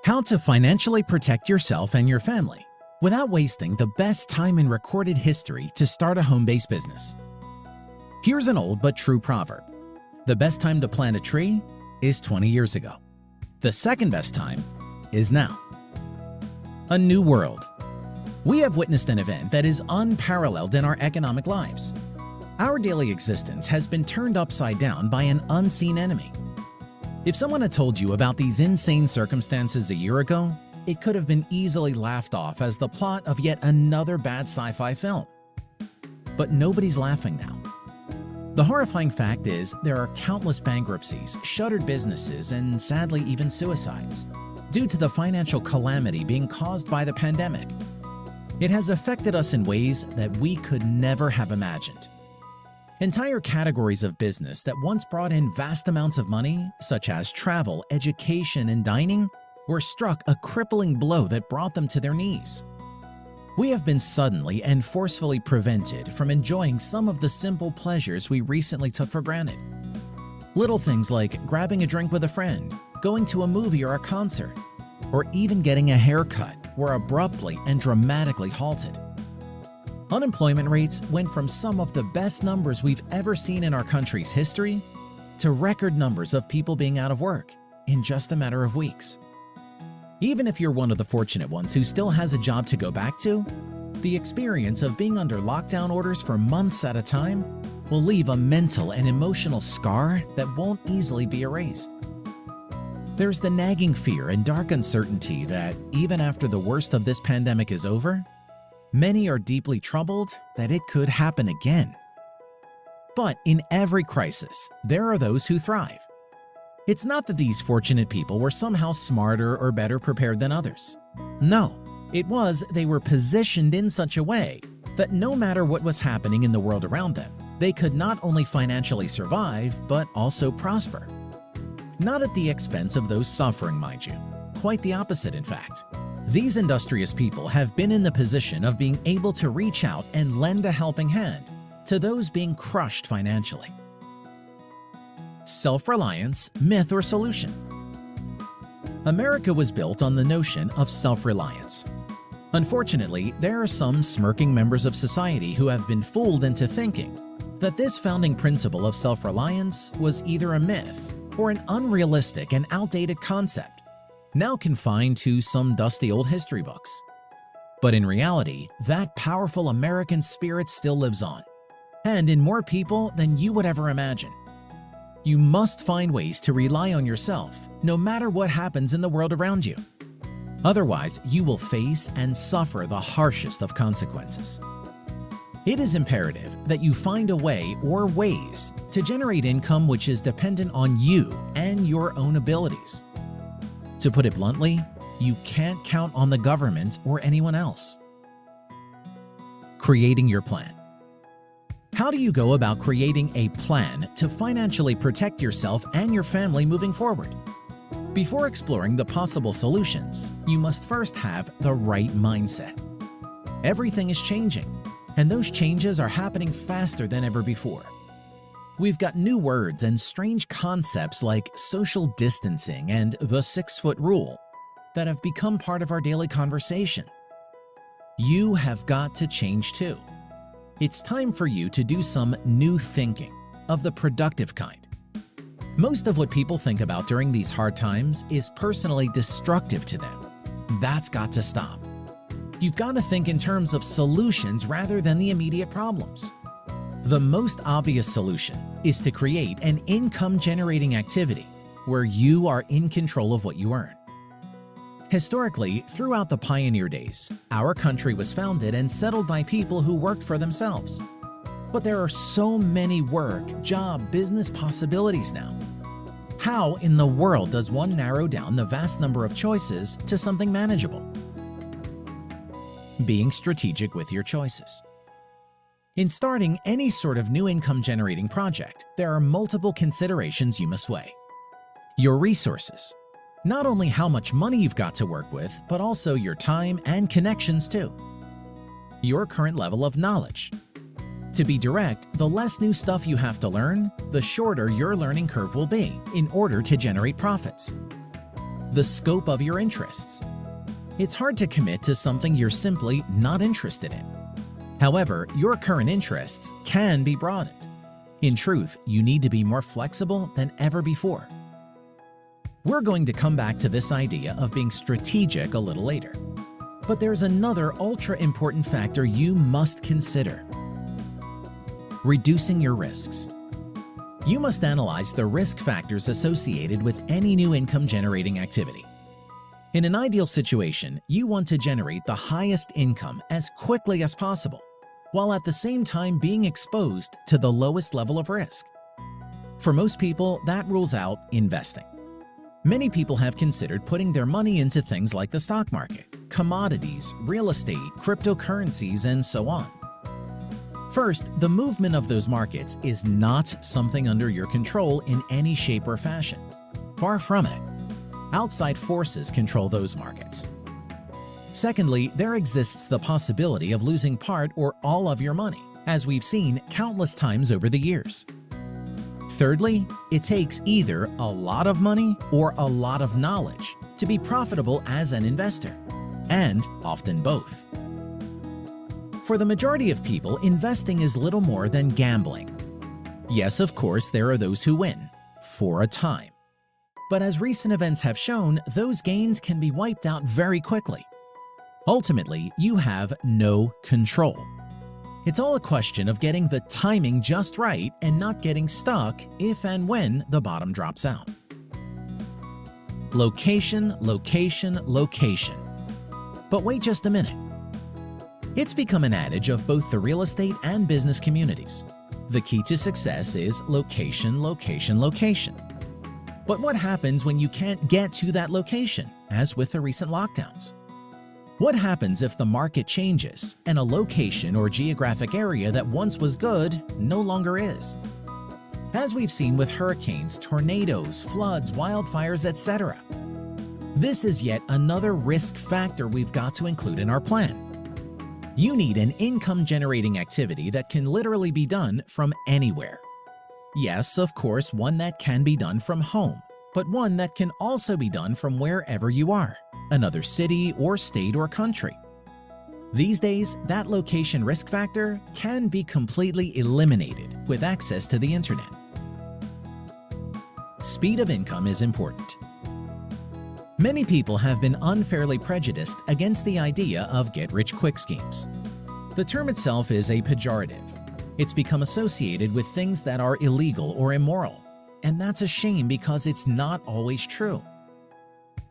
How to financially protect yourself and your family without wasting the best time in recorded history to start a home-based business. Here's an old but true proverb. The best time to plant a tree is 20 years ago. The second best time is now. A new world. We have witnessed an event that is unparalleled in our economic lives. Our daily existence has been turned upside down by an unseen enemy. If someone had told you about these insane circumstances a year ago, it could have been easily laughed off as the plot of yet another bad sci-fi film. But nobody's laughing now. The horrifying fact is there are countless bankruptcies, shuttered businesses, and sadly even suicides due to the financial calamity being caused by the pandemic. It has affected us in ways that we could never have imagined. Entire categories of business that once brought in vast amounts of money, such as travel, education, and dining, were struck a crippling blow that brought them to their knees. We have been suddenly and forcefully prevented from enjoying some of the simple pleasures we recently took for granted. Little things like grabbing a drink with a friend, going to a movie or a concert, or even getting a haircut were abruptly and dramatically halted. Unemployment rates went from some of the best numbers we've ever seen in our country's history to record numbers of people being out of work in just a matter of weeks. Even if you're one of the fortunate ones who still has a job to go back to, the experience of being under lockdown orders for months at a time will leave a mental and emotional scar that won't easily be erased. There's the nagging fear and dark uncertainty that even after the worst of this pandemic is over, many are deeply troubled that it could happen again. But in every crisis, there are those who thrive. It's not that these fortunate people were somehow smarter or better prepared than others. No, it was they were positioned in such a way that no matter what was happening in the world around them, they could not only financially survive, but also prosper. Not at the expense of those suffering, mind you. Quite the opposite, in fact. These industrious people have been in the position of being able to reach out and lend a helping hand to those being crushed financially. Self-reliance, myth or solution? America was built on the notion of self-reliance. Unfortunately, there are some smirking members of society who have been fooled into thinking that this founding principle of self-reliance was either a myth or an unrealistic and outdated concept, now confined to some dusty old history books. But in reality, that powerful American spirit still lives on, and in more people than you would ever imagine. You must find ways to rely on yourself, no matter what happens in the world around you. Otherwise, you will face and suffer the harshest of consequences. It is imperative that you find a way or ways to generate income which is dependent on you and your own abilities. To put it bluntly, you can't count on the government or anyone else. Creating your plan. How do you go about creating a plan to financially protect yourself and your family moving forward? Before exploring the possible solutions, you must first have the right mindset. Everything is changing, and those changes are happening faster than ever before. We've got new words and strange concepts like social distancing and the 6-foot rule that have become part of our daily conversation. You have got to change too. It's time for you to do some new thinking of the productive kind. Most of what people think about during these hard times is personally destructive to them. That's got to stop. You've got to think in terms of solutions rather than the immediate problems. The most obvious solution is to create an income-generating activity where you are in control of what you earn. Historically, throughout the pioneer days, our country was founded and settled by people who worked for themselves. But there are so many work, job, business possibilities now. How in the world does one narrow down the vast number of choices to something manageable? Being strategic with your choices. In starting any sort of new income-generating project, there are multiple considerations you must weigh. Your resources. Not only how much money you've got to work with, but also your time and connections too. Your current level of knowledge. To be direct, the less new stuff you have to learn, the shorter your learning curve will be in order to generate profits. The scope of your interests. It's hard to commit to something you're simply not interested in. However, your current interests can be broadened. In truth, you need to be more flexible than ever before. We're going to come back to this idea of being strategic a little later. But there's another ultra-important factor you must consider: reducing your risks. You must analyze the risk factors associated with any new income-generating activity. In an ideal situation, you want to generate the highest income as quickly as possible, while at the same time being exposed to the lowest level of risk. For most people, that rules out investing. Many people have considered putting their money into things like the stock market, commodities, real estate, cryptocurrencies, and so on. First, the movement of those markets is not something under your control in any shape or fashion. Far from it. Outside forces control those markets. Secondly, there exists the possibility of losing part or all of your money, as we've seen countless times over the years. Thirdly, it takes either a lot of money or a lot of knowledge to be profitable as an investor, and often both. For the majority of people, investing is little more than gambling. Yes, of course, there are those who win, for a time. But as recent events have shown, those gains can be wiped out very quickly. Ultimately, you have no control. It's all a question of getting the timing just right and not getting stuck if and when the bottom drops out. Location, location, location. But wait just a minute. It's become an adage of both the real estate and business communities. The key to success is location, location, location. But what happens when you can't get to that location, as with the recent lockdowns? What happens if the market changes and a location or geographic area that once was good no longer is? As we've seen with hurricanes, tornadoes, floods, wildfires, etc. This is yet another risk factor we've got to include in our plan. You need an income-generating activity that can literally be done from anywhere. Yes, of course, one that can be done from home, but one that can also be done from wherever you are, another city or state or country. These days, that location risk factor can be completely eliminated with access to the internet. Speed of income is important. Many people have been unfairly prejudiced against the idea of get-rich-quick schemes. The term itself is a pejorative. It's become associated with things that are illegal or immoral, and that's a shame because it's not always true.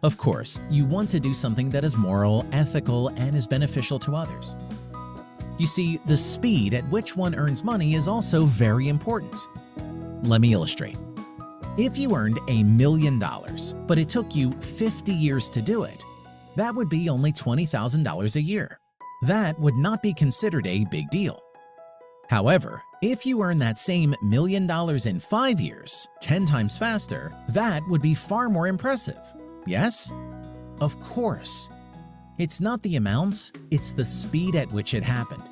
Of course, you want to do something that is moral, ethical, and is beneficial to others. You see, the speed at which one earns money is also very important. Let me illustrate. If you earned $1 million, but it took you 50 years to do it, that would be only $20,000 a year. That would not be considered a big deal. However, if you earn that same $1 million in 5 years, 10 times faster, that would be far more impressive. Yes? Of course. It's not the amount, it's the speed at which it happened.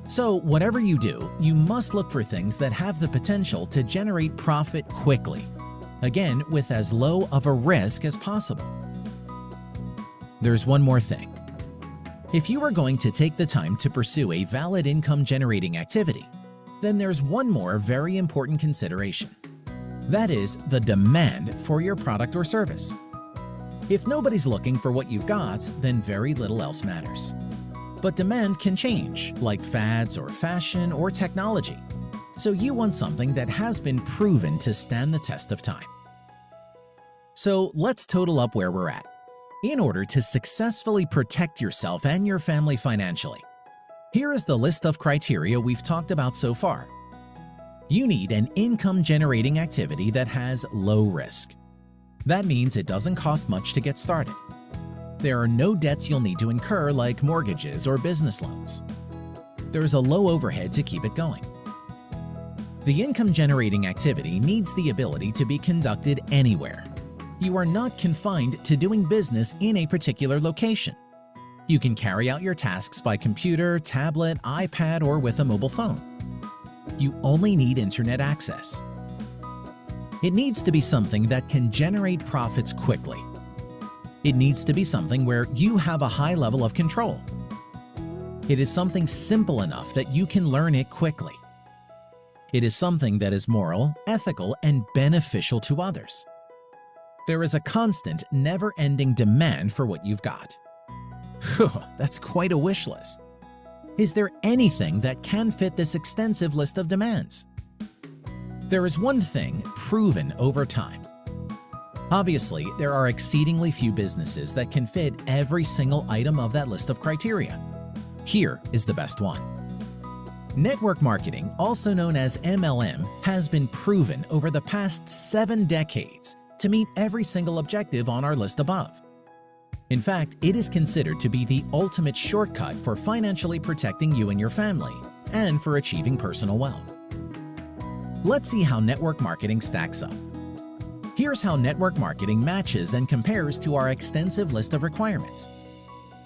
So whatever you do, you must look for things that have the potential to generate profit quickly. Again, with as low of a risk as possible. There's one more thing. If you are going to take the time to pursue a valid income-generating activity, then there's one more very important consideration. That is the demand for your product or service. If nobody's looking for what you've got, then very little else matters. But demand can change, like fads or fashion or technology. So you want something that has been proven to stand the test of time. So let's total up where we're at. In order to successfully protect yourself and your family financially, here is the list of criteria we've talked about so far. You need an income-generating activity that has low risk. That means it doesn't cost much to get started. There are no debts you'll need to incur like mortgages or business loans. There's a low overhead to keep it going. The income-generating activity needs the ability to be conducted anywhere. You are not confined to doing business in a particular location. You can carry out your tasks by computer, tablet, iPad, or with a mobile phone. You only need internet access. It needs to be something that can generate profits quickly. It needs to be something where you have a high level of control. It is something simple enough that you can learn it quickly. It is something that is moral, ethical, and beneficial to others. There is a constant, never-ending demand for what you've got. Phew, that's quite a wish list. Is there anything that can fit this extensive list of demands? There is one thing proven over time. Obviously, there are exceedingly few businesses that can fit every single item of that list of criteria. Here is the best one. Network marketing, also known as MLM, has been proven over the past 7 decades to meet every single objective on our list above. In fact, it is considered to be the ultimate shortcut for financially protecting you and your family, and for achieving personal wealth. Let's see how network marketing stacks up. Here's how network marketing matches and compares to our extensive list of requirements.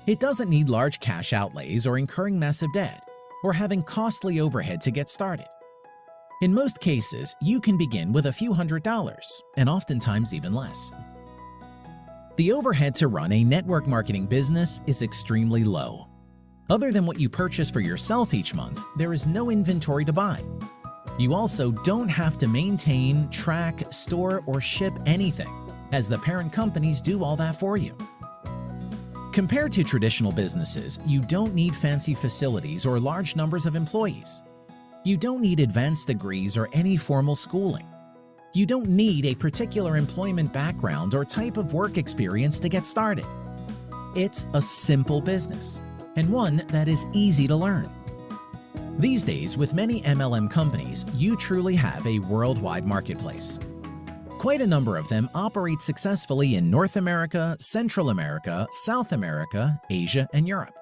It doesn't need large cash outlays or incurring massive debt, or having costly overhead to get started. In most cases, you can begin with a few $100s, and oftentimes even less. The overhead to run a network marketing business is extremely low. Other than what you purchase for yourself each month, there is no inventory to buy. You also don't have to maintain, track, store, or ship anything, as the parent companies do all that for you. Compared to traditional businesses, you don't need fancy facilities or large numbers of employees. You don't need advanced degrees or any formal schooling. You don't need a particular employment background or type of work experience to get started. It's a simple business, and one that is easy to learn. These days, with many MLM companies, you truly have a worldwide marketplace. Quite a number of them operate successfully in North America, Central America, South America, Asia, and Europe.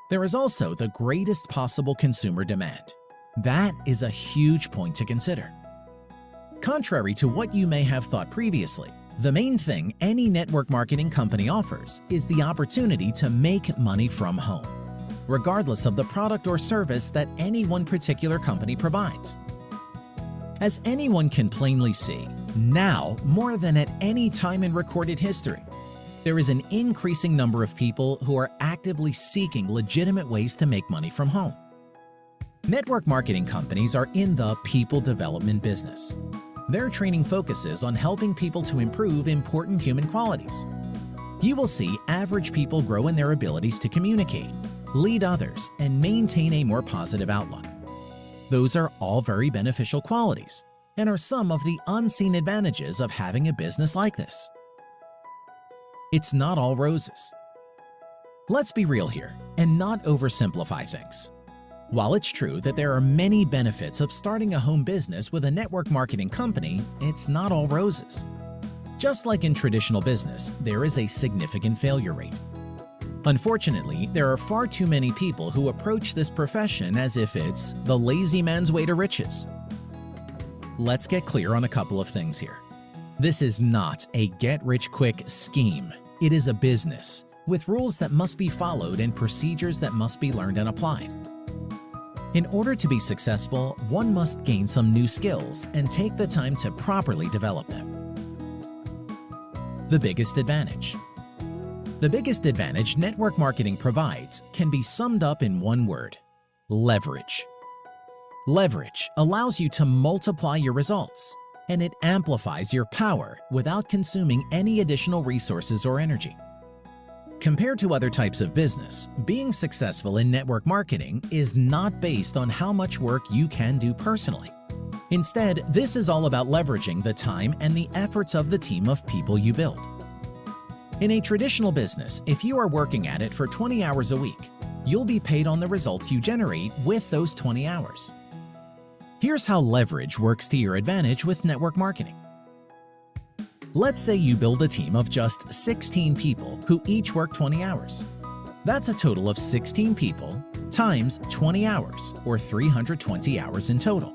There is also the greatest possible consumer demand. That is a huge point to consider. Contrary to what you may have thought previously, the main thing any network marketing company offers is the opportunity to make money from home, regardless of the product or service that any one particular company provides. As anyone can plainly see, now, more than at any time in recorded history, there is an increasing number of people who are actively seeking legitimate ways to make money from home. Network marketing companies are in the people development business. Their training focuses on helping people to improve important human qualities. You will see average people grow in their abilities to communicate, lead others, and maintain a more positive outlook. Those are all very beneficial qualities and are some of the unseen advantages of having a business like this. It's not all roses. Let's be real here and not oversimplify things. While it's true that there are many benefits of starting a home business with a network marketing company, it's not all roses. Just like in traditional business, there is a significant failure rate. Unfortunately, there are far too many people who approach this profession as if it's the lazy man's way to riches. Let's get clear on a couple of things here. This is not a get-rich-quick scheme. It is a business, with rules that must be followed and procedures that must be learned and applied. In order to be successful, one must gain some new skills and take the time to properly develop them. The biggest advantage. The biggest advantage network marketing provides can be summed up in one word: leverage. Leverage allows you to multiply your results, and it amplifies your power without consuming any additional resources or energy. Compared to other types of business, being successful in network marketing is not based on how much work you can do personally. Instead, this is all about leveraging the time and the efforts of the team of people you build. In a traditional business, if you are working at it for 20 hours a week, you'll be paid on the results you generate with those 20 hours. Here's how leverage works to your advantage with network marketing. Let's say you build a team of just 16 people who each work 20 hours. That's a total of 16 people times 20 hours, or 320 hours in total.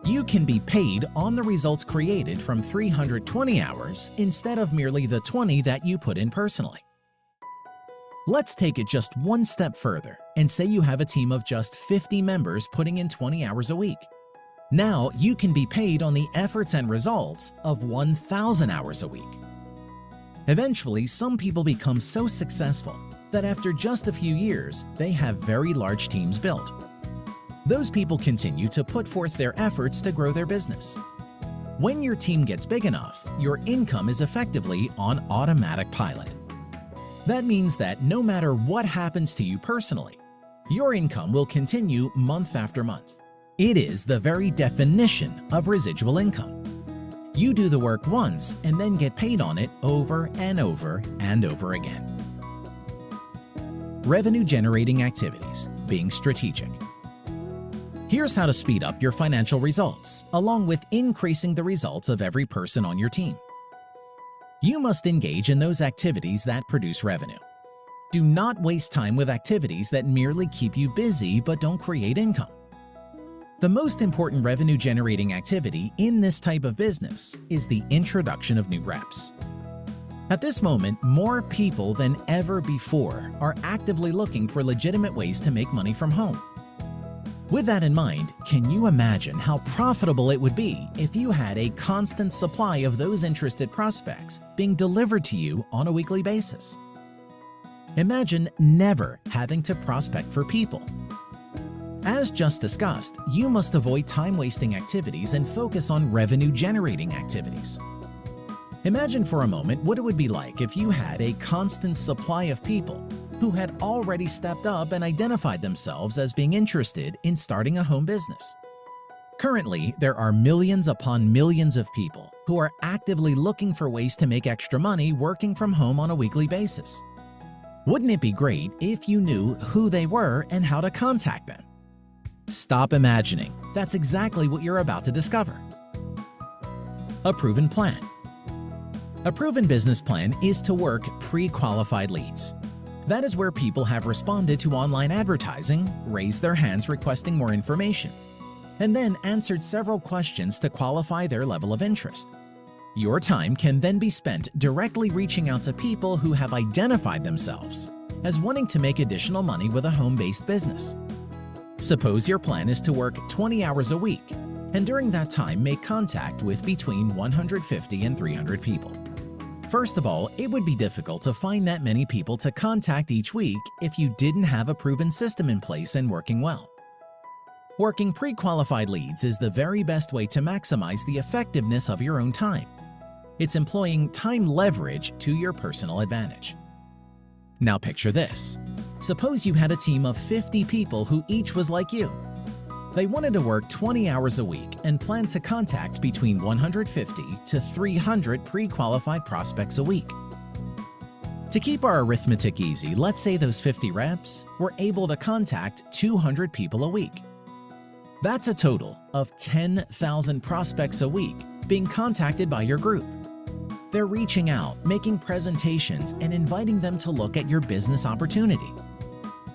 You can be paid on the results created from 320 hours instead of merely the 20 that you put in personally. Let's take it just one step further and say you have a team of just 50 members putting in 20 hours a week. Now you can be paid on the efforts and results of 1,000 hours a week. Eventually, some people become so successful that after just a few years, they have very large teams built. Those people continue to put forth their efforts to grow their business. When your team gets big enough, your income is effectively on automatic pilot. That means that no matter what happens to you personally, your income will continue month after month. It is the very definition of residual income. You do the work once and then get paid on it over and over and over again. Revenue-generating activities, being strategic. Here's how to speed up your financial results, along with increasing the results of every person on your team. You must engage in those activities that produce revenue. Do not waste time with activities that merely keep you busy but don't create income. The most important revenue-generating activity in this type of business is the introduction of new reps. At this moment, more people than ever before are actively looking for legitimate ways to make money from home. With that in mind, can you imagine how profitable it would be if you had a constant supply of those interested prospects being delivered to you on a weekly basis? Imagine never having to prospect for people. As just discussed, you must avoid time-wasting activities and focus on revenue-generating activities. Imagine for a moment what it would be like if you had a constant supply of people who had already stepped up and identified themselves as being interested in starting a home business. Currently, there are millions upon millions of people who are actively looking for ways to make extra money working from home on a weekly basis. Wouldn't it be great if you knew who they were and how to contact them? Stop imagining. That's exactly what you're about to discover. A proven plan. A proven business plan is to work pre-qualified leads. That is where people have responded to online advertising, raised their hands requesting more information, and then answered several questions to qualify their level of interest. Your time can then be spent directly reaching out to people who have identified themselves as wanting to make additional money with a home-based business. Suppose your plan is to work 20 hours a week, and during that time make contact with between 150 and 300 people. First of all, it would be difficult to find that many people to contact each week if you didn't have a proven system in place and working well. Working pre-qualified leads is the very best way to maximize the effectiveness of your own time. It's employing time leverage to your personal advantage. Now picture this. Suppose you had a team of 50 people who each was like you. They wanted to work 20 hours a week and planned to contact between 150 to 300 pre-qualified prospects a week. To keep our arithmetic easy, let's say those 50 reps were able to contact 200 people a week. That's a total of 10,000 prospects a week being contacted by your group. They're reaching out, making presentations, and inviting them to look at your business opportunity.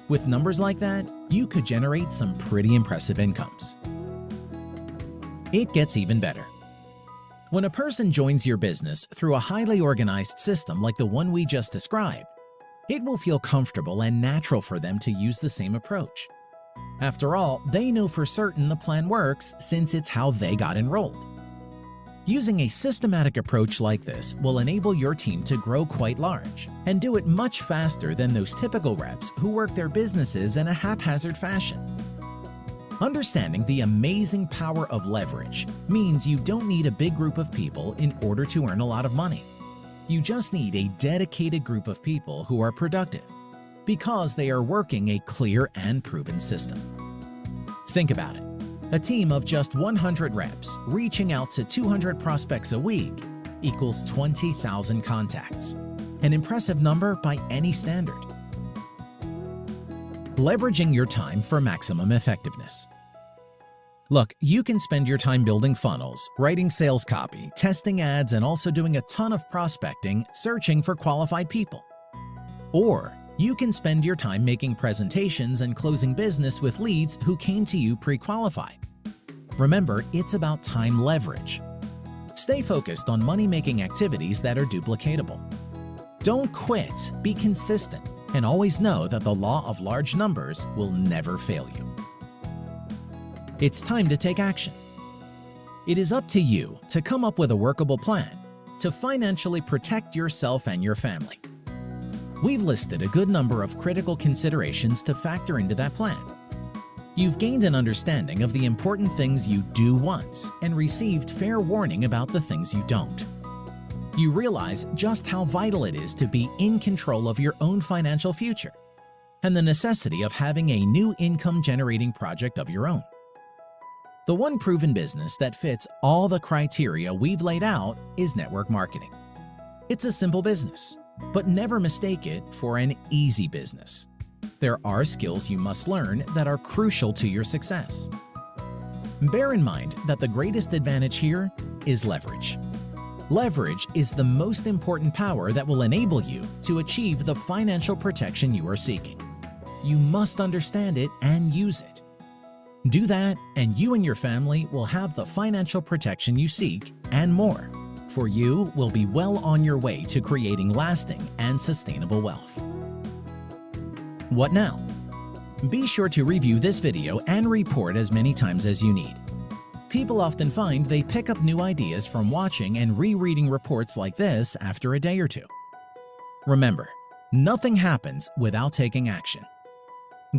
With numbers like that, you could generate some pretty impressive incomes. It gets even better. When a person joins your business through a highly organized system like the one we just described, it will feel comfortable and natural for them to use the same approach. After all, they know for certain the plan works since it's how they got enrolled. Using a systematic approach like this will enable your team to grow quite large and do it much faster than those typical reps who work their businesses in a haphazard fashion. Understanding the amazing power of leverage means you don't need a big group of people in order to earn a lot of money. You just need a dedicated group of people who are productive because they are working a clear and proven system. Think about it. A team of just 100 reps reaching out to 200 prospects a week equals 20,000 contacts, an impressive number by any standard. Leveraging your time for maximum effectiveness. Look, you can spend your time building funnels, writing sales copy, testing ads, and also doing a ton of prospecting, searching for qualified people. Or you can spend your time making presentations and closing business with leads who came to you pre-qualified. Remember, it's about time leverage. Stay focused on money-making activities that are duplicatable. Don't quit, be consistent, and always know that the law of large numbers will never fail you. It's time to take action. It is up to you to come up with a workable plan to financially protect yourself and your family. We've listed a good number of critical considerations to factor into that plan. You've gained an understanding of the important things you do once and received fair warning about the things you don't. You realize just how vital it is to be in control of your own financial future and the necessity of having a new income-generating project of your own. The one proven business that fits all the criteria we've laid out is network marketing. It's a simple business, but never mistake it for an easy business. There are skills you must learn that are crucial to your success. Bear in mind that the greatest advantage here is leverage. Leverage is the most important power that will enable you to achieve the financial protection you are seeking. You must understand it and use it. Do that, and you and your family will have the financial protection you seek and more, for you will be well on your way to creating lasting and sustainable wealth. What now? Be sure to review this video and report as many times as you need. People often find they pick up new ideas from watching and rereading reports like this after a day or two. Remember, nothing happens without taking action.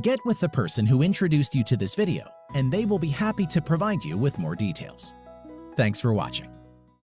Get with the person who introduced you to this video, and they will be happy to provide you with more details. Thanks for watching.